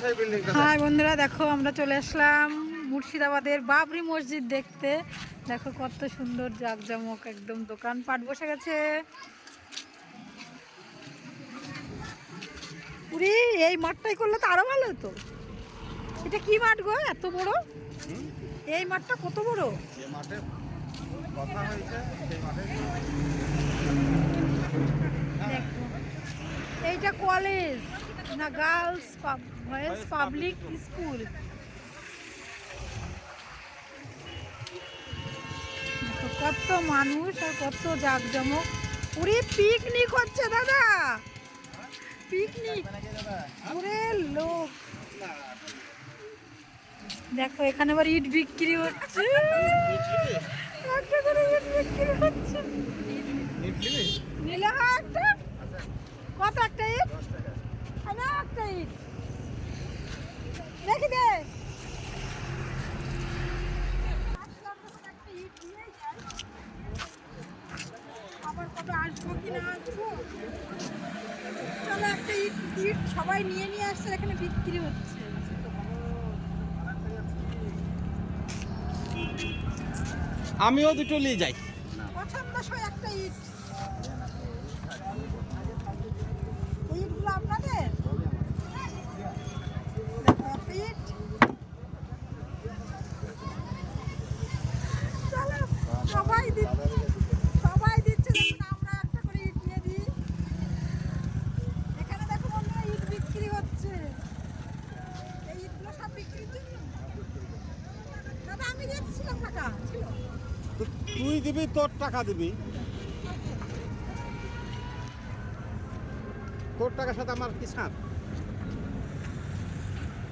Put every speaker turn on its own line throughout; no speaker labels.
High বন্ধুরা, দেখো আমরা চলে আসলাম মুর্শিদাবাদের বাবরি মসজিদ দেখতে। দেখো কত সুন্দর জাঁকজমক, একদম দোকানপাট বসে গেছে। পুরি এই মাঠটাই করলে তো আরো ভালো হতো। এটা কি মাঠ গো, এত বড়? এই মাঠটা কত বড়? দেখো এইটা কলেজ না গার্লস বয়েজ পাবলিক স্কুল। কত মানুষ আর কত জাঁকজমক। পুরি পিকনিক হচ্ছে দাদা, পিকনিক পুরে লোক। দেখো এখানে আবার ইট বিক্রি হচ্ছে, একটা করে ইট বিক্রি হচ্ছে। নিলে হয় একটা? কত একটা ইট? না একটা ইট দেখি দে। আবার কবে আসবো কি না আসবো। চলো একটা ইট ইট সবাই নিয়ে নিয়ে আসছে, এখানে বিক্রি হচ্ছে।
আমিও দুটো নিয়ে যাই।
পছন্দসই একটা ইট। ইটগুলো আপনাদের? ইট চলো সবাই দিচ্ছে, দেখুন আমরা একটা করে ইট নিয়ে দিই। এখানে দেখো বন্ধুরা ইট বিক্রি হচ্ছে। এই ইটগুলো সব বিক্রির জন্য। দাদা আমি দিয়েছিলাম টাকা ছিল।
তুই দিবি, তোর টাকা দিবি, তোর টাকার সাথে আমার কি সাথ?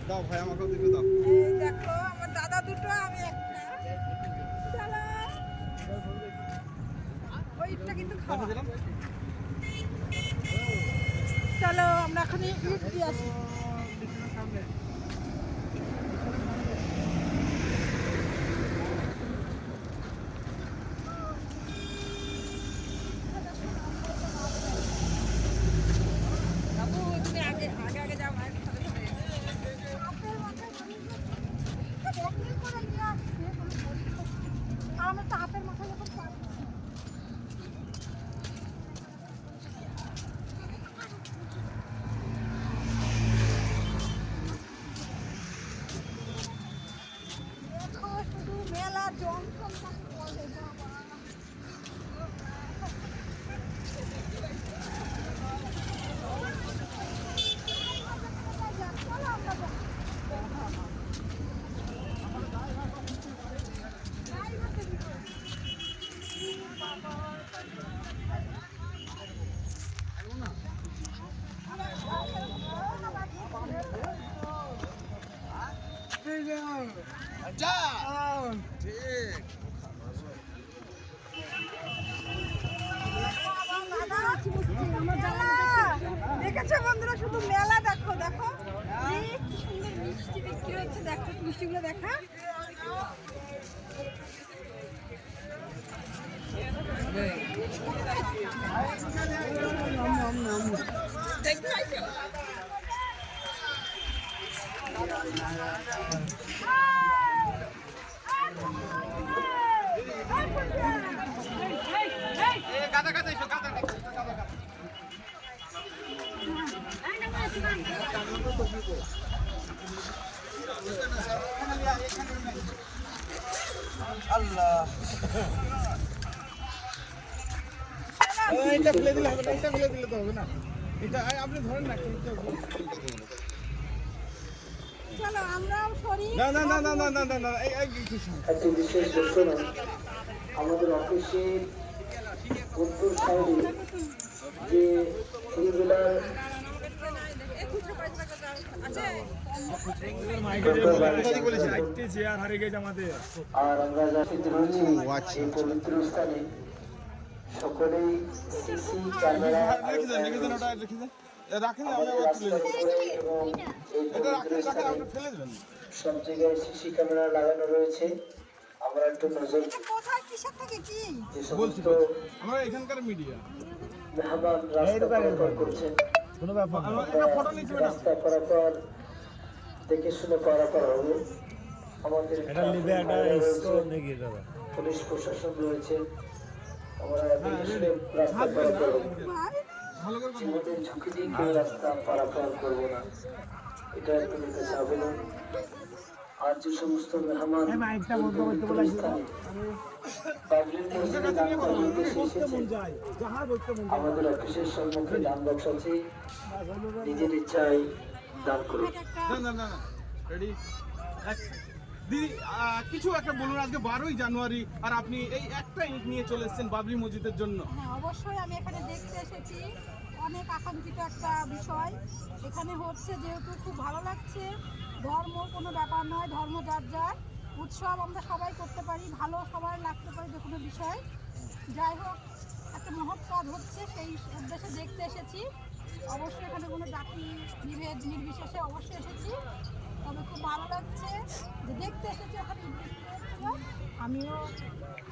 দাও ভাই, আমাকেও দিবে, দাও।
এই দেখো আমার দাদা দুটো, আমি একটা। চলো ওই ইটটা কিন্তু খাওয়া। চলো আমরা এখন ইট দিয়ে আসি। আমার তো হাতের মাথায় যখন শুধু মেলা জমজম বলে বাবা। দেখেছো বন্ধুরা, শুধু মেলা। দেখো দেখো কি সুন্দর মিষ্টি বিক্রি হচ্ছে। দেখো মিষ্টিগুলো দেখা।
আল্লাহ, এটা ফেলে দিলে হবে না, এটা ফেলে দিলে তো হবে না। এটা আপনি ধরেন না।
চলো আমরাও সরি।
না না না না না না না না, এই
একটি বিশেষ ঘোষণা। আমাদের অফিসে উত্তর সাইডে যে ছেলেবেলার আর আমরা যাতে রয়েছি এই পবিত্র স্থানে সকলেই সিসি ক্যামেরা সব জায়গায় সিসি ক্যামেরা লাগানো রয়েছে। আমরা একটু নজর যে সমস্ত মেহমান রাস্তা পারাপার করছেন, রাস্তা পারাপার দেখে শুনে পারাপার হবে। আমাদের পুলিশ প্রশাসন রয়েছে, আমরা দেখে শুনে রাস্তা পারাপার হবো। জীবনের ঝুঁকি দিয়ে কেউ রাস্তা পারাপার করবো না, এটা আপনাদের কাছে আবেদন। আর যে সমস্ত মেহমান বাবরি মসজিদে দান করার উদ্দেশ্যে এসেছেন, আমাদের অফিসের সম্মুখে দান বক্স আছে, নিজের ইচ্ছায় দান করুন।
রেডি দিদি, কিছু একটা বলুন। আজকে 12ই জানুয়ারি আর আপনি এই একটা ইট নিয়ে চলে এসেছেন বাবরি মসজিদের জন্য।
হ্যাঁ, অবশ্যই আমি এখানে দেখতে এসেছি, অনেক আকাঙ্ক্ষিত একটা বিষয় এখানে হচ্ছে, যেহেতু খুব ভালো লাগছে। ধর্ম কোনো ব্যাপার নয়, ধর্ম যার যার, উৎসব আমরা সবাই করতে পারি, ভালো সবাই লাগতে পারে যে কোনো বিষয়। যাই হোক, একটা মহৎ কাজ হচ্ছে, সেই উদ্দেশ্যে দেখতে এসেছি। অবশ্যই এখানে কোনো জাতি বিভেদ নির্বিশেষে অবশ্যই এসেছি, তবে খুব ভালো লাগছে যে দেখতে এসেছি। ওখানে আমিও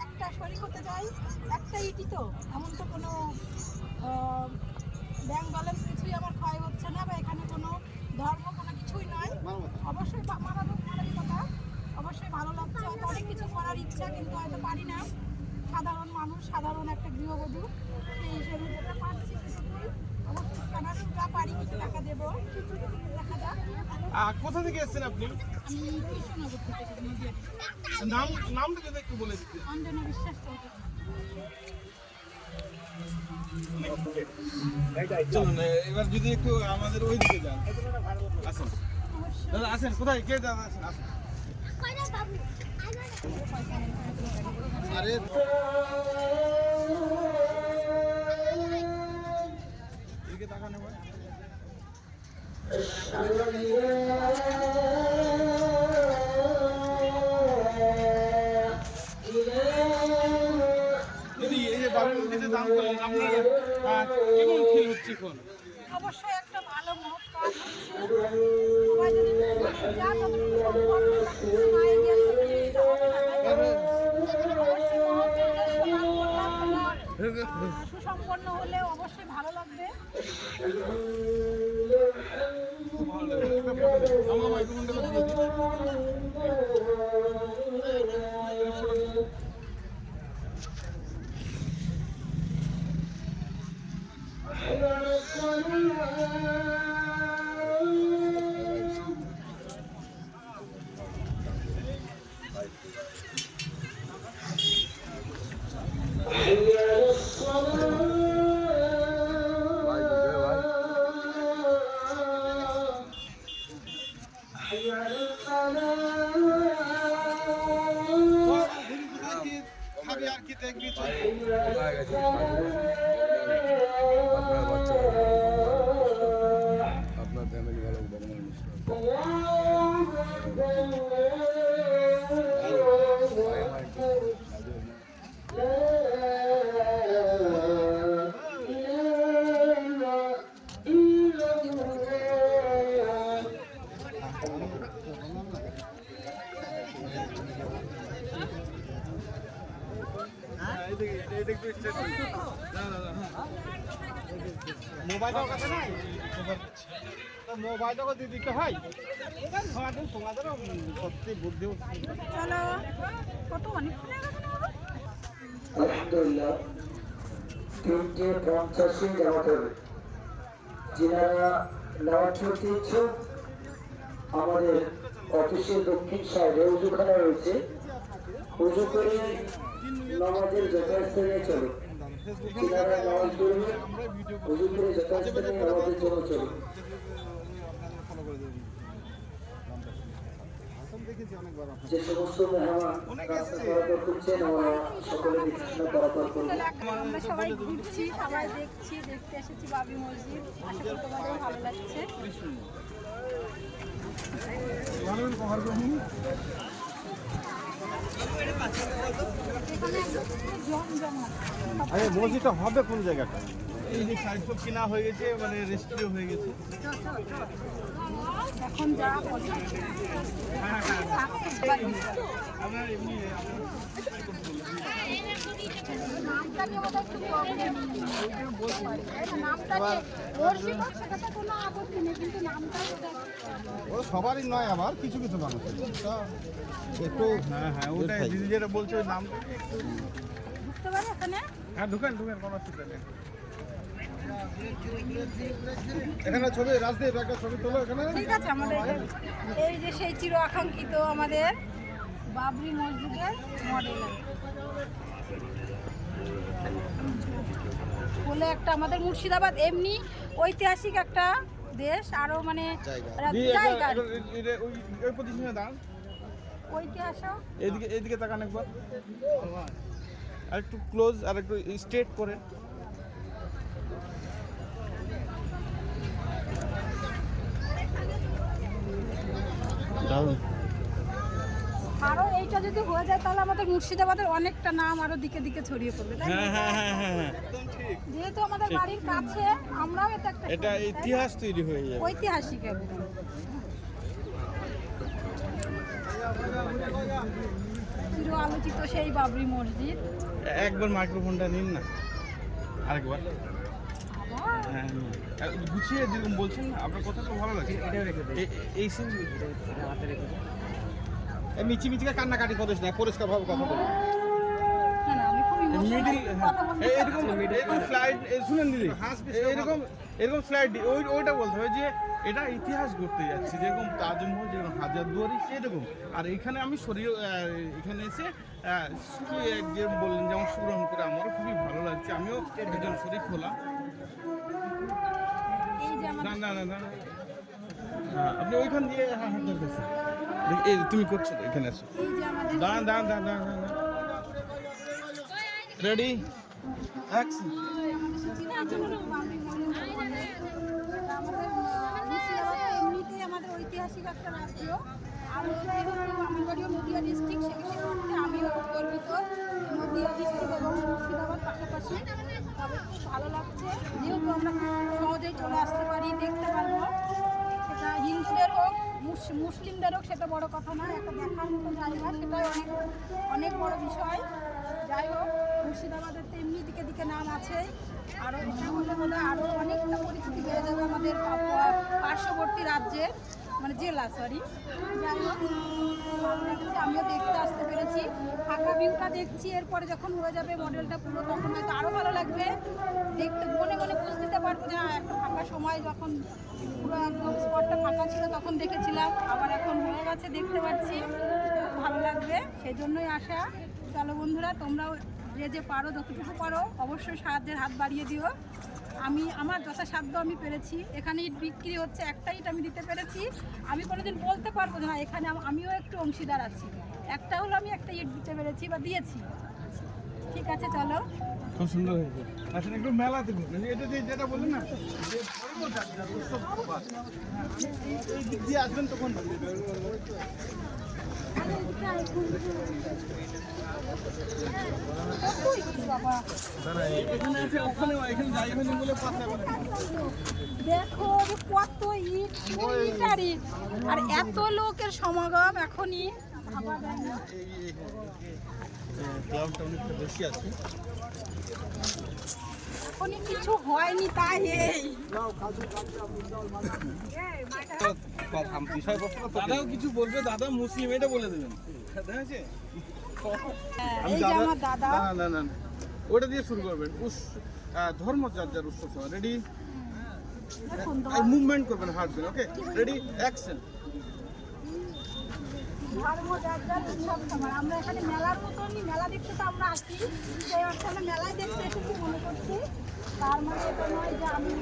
একটা শরীর হতে চাই, একটা ইটি তো, এমন তো কোনো ব্যাংক ব্যালেন্স কিছুই আমার ক্ষয় হচ্ছে না, বা এখানে কোনো ধর্ম কোনো কিছুই নয়। অবশ্যই মানবিকতা, অবশ্যই ভালো লাগছে। হয়তো অনেক কিছু করার ইচ্ছা, কিন্তু হয়তো পারি না। সাধারণ মানুষ, সাধারণ একটা গৃহবধূ, সেই হিসেবে যেটা পারছি সেটুকুই। অবশ্যই স্ক্যানারে যা পারি কিছু টাকা দেবো, দেখা যাক।
কোথা থেকে এসেছেন আপনি?
আমি কৃষ্ণনগর থেকে এসেছি।
নামটা যদি একটু বলে দিতে।
অঞ্জনা বিশ্বাস চৌধুরী।
চলুন এবার যদি একটু আমাদের ওই দিকে যান। আসেন দাদা, আসেন। কোথায় কে দাদা? আসেন আসেন। আরে এদিকে তাকানো ভাই। দিদি, এই যে বাবরি মসজিদের দান করলেন, আপনার কেমন ফিল হচ্ছে এখন?
অবশ্যই একটা ভালো মহৎ কাজ হচ্ছে। সবাই যদি যা যতটুকু সম্ভব না এগিয়ে আসতে সুসম্পন্ন হলে অবশ্যই ভালো লাগবে।
খুব ভালো লাগে। আমার মাইক্রোফোনটা কথা বলছি। খাবি আর কি দেখবি?
আপনার বাচ্চা আপনার ফ্যামিলি ভালো বড় মানুষ
মোবাইলটাও কাছে নাই, মোবাইলটাও দিয়ে দিতে হয়। তোমাদেরও সত্যি বুদ্ধি হচ্ছে।
চলো, কত অনেক
আলহামদুলিল্লাহ 3:50 জমা করবে। যারা নামাজ পড়তে ইচ্ছুক, আমাদের অফিসের দক্ষিণ সাইডে উজুখানা রয়েছে, উজু করে নামাজের যথাস্থানে চলো। যারা নামাজ পড়বে উজু করে যথাস্থানে নামাজের জন্য চলো। যে সমস্ত মেহমান রাস্তা পারাপার করছেন, আমরা সকলে দেখে পারাপার করবো।
আমরা সবাই ঘুরছি, সবাই দেখছি, দেখতে এসেছি বাবরি মসজিদ। আশা করি তোমাদেরও ভালো লাগছে। এখানে একদম জমজমাট।
আরে মসজিদটা হবে কোন জায়গাটা? এই যে সাইড সব কিনা হয়ে গেছে, মানে রেস্ট্রিও হয়ে গেছে।
এখন যা বলে
আপনার এমনি
নামটা নিয়ে আমাদের একটু প্রবলেম, নামটা নিয়ে ওর সেটা তো কোনো আপত্তি নেই, কিন্তু নামটা
ও সবারই নয়, আবার কিছু কিছু মানুষ একটু
হ্যাঁ ওটাই দিদি যেটা বলছে ওই নাম
বুঝতে পারে এখানে।
হ্যাঁ ঢুকেন কোনো অসুবিধা নেই।
এখানে ছবি রাজদীপ একটা ছবি তোলো এখানে।
ঠিক আছে, আমাদের এই যে সেই চির আকাঙ্ক্ষিত আমাদের বাবরি মসজিদের মডেল বলে একটা আমাদের মুর্শিদাবাদ এমনি ঐতিহাসিক একটা দেশ, আরো মানে জায়গা
ওই পজিশনে দাঁড়ান,
ঐতিহাসিক।
এদিকে তাকান একবার, আর একটু ক্লোজ, আর একটু স্ট্রেট করে।
আরো এইটা যদি হয়ে যায় তাহলে আমাদের মুর্শিদাবাদের অনেকটা নাম আরো দিকে দিকে ছড়িয়ে পড়বে, তাই না?
হ্যাঁ
যেহেতু আমাদের বাড়ির কাছে, আমরাও এটা একটা
এটা ইতিহাস তৈরি হয়ে যাবে।
ঐতিহাসিক একদম। চির আলোচিত সেই বাবরি মসজিদ।
একবার মাইক্রোফোনটা নিন না, আরেকবার।
আবার
হ্যাঁ গুছিয়ে যেরকম বলছেন না, আপনার কথা তো ভালো লাগছে। এই সিন
মিচি মিচিকে কান্নাকাটি করিস না, পরিষ্কারভাবে কথা বল।
না না, আমি খুব
মিডিল
ইমোশনাল কথা বলতে
এরকম ফ্লাইট শুনেন দিদি, এরকম ফ্লাইট ওইটা বলতে হবে যে এটা ইতিহাস করতে যাচ্ছে, যেরকম তাজমহল, যেরকম হাজারদুয়ারি সেরকম। আর এখানে আমি শরীর এখানে এসে কি যে বললেন যে অংশগ্রহণ করে আমারও খুবই ভালো লাগছে, আমিও একজন শরীর হলাম।
এই যে আমাদের
না হ্যাঁ, আপনি ওইখান দিয়ে হাত ধরতেছেন, এই তুমি করছো তো, এখানে আসো।
এই যে আমাদের
দাঁড়ান রেডি অ্যাকশন।
এমনিতেই আমাদের ঐতিহাসিক একটা রাজ্য, আর যেহেতু আমার বাড়িও নদিয়া ডিস্ট্রিক্ট, সেই অর্থে আমিও খুব গর্বিত নদিয়া ডিস্ট্রিক্ট এবং মুর্শিদাবাদ পাশাপাশি। তবে খুব ভালো লাগছে যেহেতু আমরা সহজেই চলে আসতে পারি, দেখতে পারবো। সেটা হিন্দুদের হোক মুসলিমদের হোক, সেটা বড় কথা না, একটা দেখার মতো জায়গা, সেটাই অনেক বড় বিষয়। যাই হোক, মুর্শিদাবাদের তো এমনি দিকে দিকে নাম আছে, আরও এটা হলে বোধহয় আরও অনেকটা পরিচিতি বেড়ে যাবে আমাদের পার্শ্ববর্তী রাজ্যের, মানে জেলা, সরি। যাই হোক, ভালো লাগছে, আমিও দেখতে আসতে পেরেছি। ফাঁকা ভিউটা দেখছি, এরপরে যখন হয়ে যাবে মডেলটা পুরো, তখন হয়তো আরও ভালো লাগবে দেখতে। মনে বুঝতে দিতে পারবো যে হ্যাঁ, একটা ফাঁকা সময় যখন পুরো একদম স্পটটা ফাঁকা ছিল তখন দেখেছিলাম, আবার এখন হয়ে গেছে দেখতে পাচ্ছি, ভালো লাগবে, সেই জন্যই আসা। চলো বন্ধুরা, তোমরাও যে পারো, যতটুকু পারো অবশ্যই সাহায্যের হাত বাড়িয়ে দিও। আমার যথাসাধ্য আমি পেরেছি। এখানে ইট বিক্রি হচ্ছে, একটা ইট আমি দিতে পেরেছি। আমি কোনোদিন বলতে পারবো না এখানে আমিও একটু অংশীদার আছি, একটা হলো আমি একটা ইট দিতে পেরেছি বা দিয়েছি। ঠিক আছে, চলো।
খুব সুন্দর হয়েছে। আসলে একটু মেলাতে ঘুরবেন, এটা যেটা বললেন না, যে এই দিক দিয়ে আসবেন তখন এখানে আছে, ওখানে যাই হয়নি বলে পাশে আবার
দেখো কত ইট, ইট আর ইট, আর এত লোকের সমাগম এখনই।
ক্লাউডটা অনেকটা বেশি আছে।
এখনই কিছু হয়নি, তাই এই
দাদাও কিছু বলবে, দাদা মুসলিম, এটা বলে দেবেন। দেখেছে
এই যে আমার দাদা।
না ওটা দিয়ে শুরু করবেন। ধর্ম যার যার উৎসব। রেডি,
দেখুন
মুভমেন্ট করবেন, হাঁটবেন। Okay ready action.
ধর্ম যার যার উৎসব সবার। আমরা এখানে মেলার মতনই, মেলা দেখতে তো আমরা আসি, সেই অর্থে আমরা মেলায় দেখতে এসেছি মনে করছি। তার মানে এটা নয় যে আমি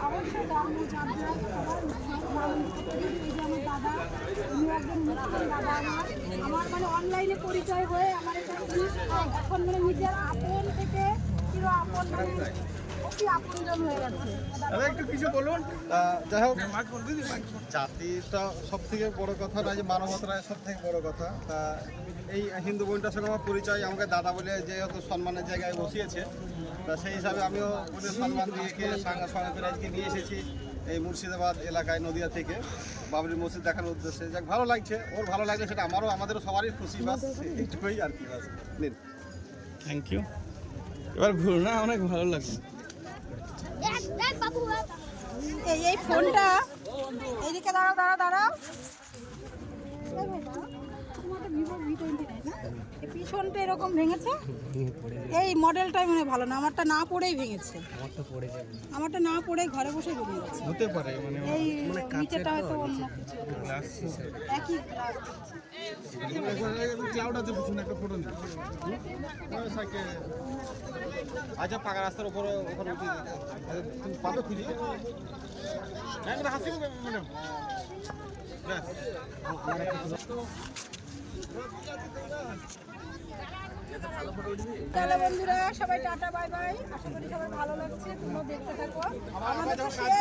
অবশ্যই ধর্ম যার যার সবার উৎসব পালন করি। এই যে আমার দাদা, উনি একজন মুসলিম দাদা আমার মানে অনলাইনে পরিচয় হয়ে আমার এখানে এখন মানে নিজের আপন থেকে চির আপন, মানে অতি আপনজন হয়ে গেছে।
দাদা একটু কিছু বলুন।
যাই হোক, জাতিটা সব থেকে বড় কথা না, যে মানবতাটা সব থেকে বড় কথা। তা এই হিন্দু বোনটার সঙ্গে আমার পরিচয়, আমাকে দাদা বলে যেহেতু সম্মানের জায়গায় বসিয়েছে, তা সেই হিসাবে আমিও ওদের সম্মান দিয়ে সঙ্গে করে আজকে নিয়ে এসেছি। এই মুর্শিদাবাদ এলাকায় নদিয়া থেকে বাবরি মসজিদ দেখার উদ্দেশ্যে। যাক, ভালো লাগছে, ওর ভালো লাগছে সেটা আমারও, আমাদেরও সবারই খুশি, বাস এইটুকুই আর কি। বাস নিন।
Thank you. এবার ঘুরো না, অনেক ভালো লাগছে।
এই ফোনটা এইদিকে দাঁড়াও দাঁড়াও দাঁড়াও, এই পিছনটা এরকম ভেঙেছে, এই মডেলটাই মনে হয় ভালো না, আমারটা না পড়েই ভেঙেছে, আমারটা না পড়ে ঘরে বসে ভেঙে গেছে।
হতে পারে মানে
এই নিচেটা হয়তো অন্য কিছু
গ্লাস
একই গ্লাস।
ক্লাউড আছে পিছনে, একটা ফটো নিই।
আচ্ছা, পাকা রাস্তার উপরে ওখানে উঠে তুমি পাবে খুঁজে।
হাসি ম্যাডাম।
তাহলে বন্ধুরা সবাই টাটা বাই বাই, আশা করি সবাই ভালো লাগছে, তোমরা দেখতে থাকো। আমাদের তো সেই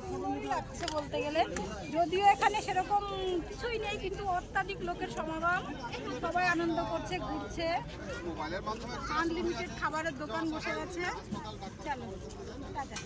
সুন্দরই লাগছে বলতে গেলে, যদিও এখানে সেরকম কিছুই নেই, কিন্তু অত্যাধিক লোকের সমাগম, সবাই আনন্দ করছে, ঘুরছে, আনলিমিটেড খাবারের দোকান বসে গেছে। চলো টাটা।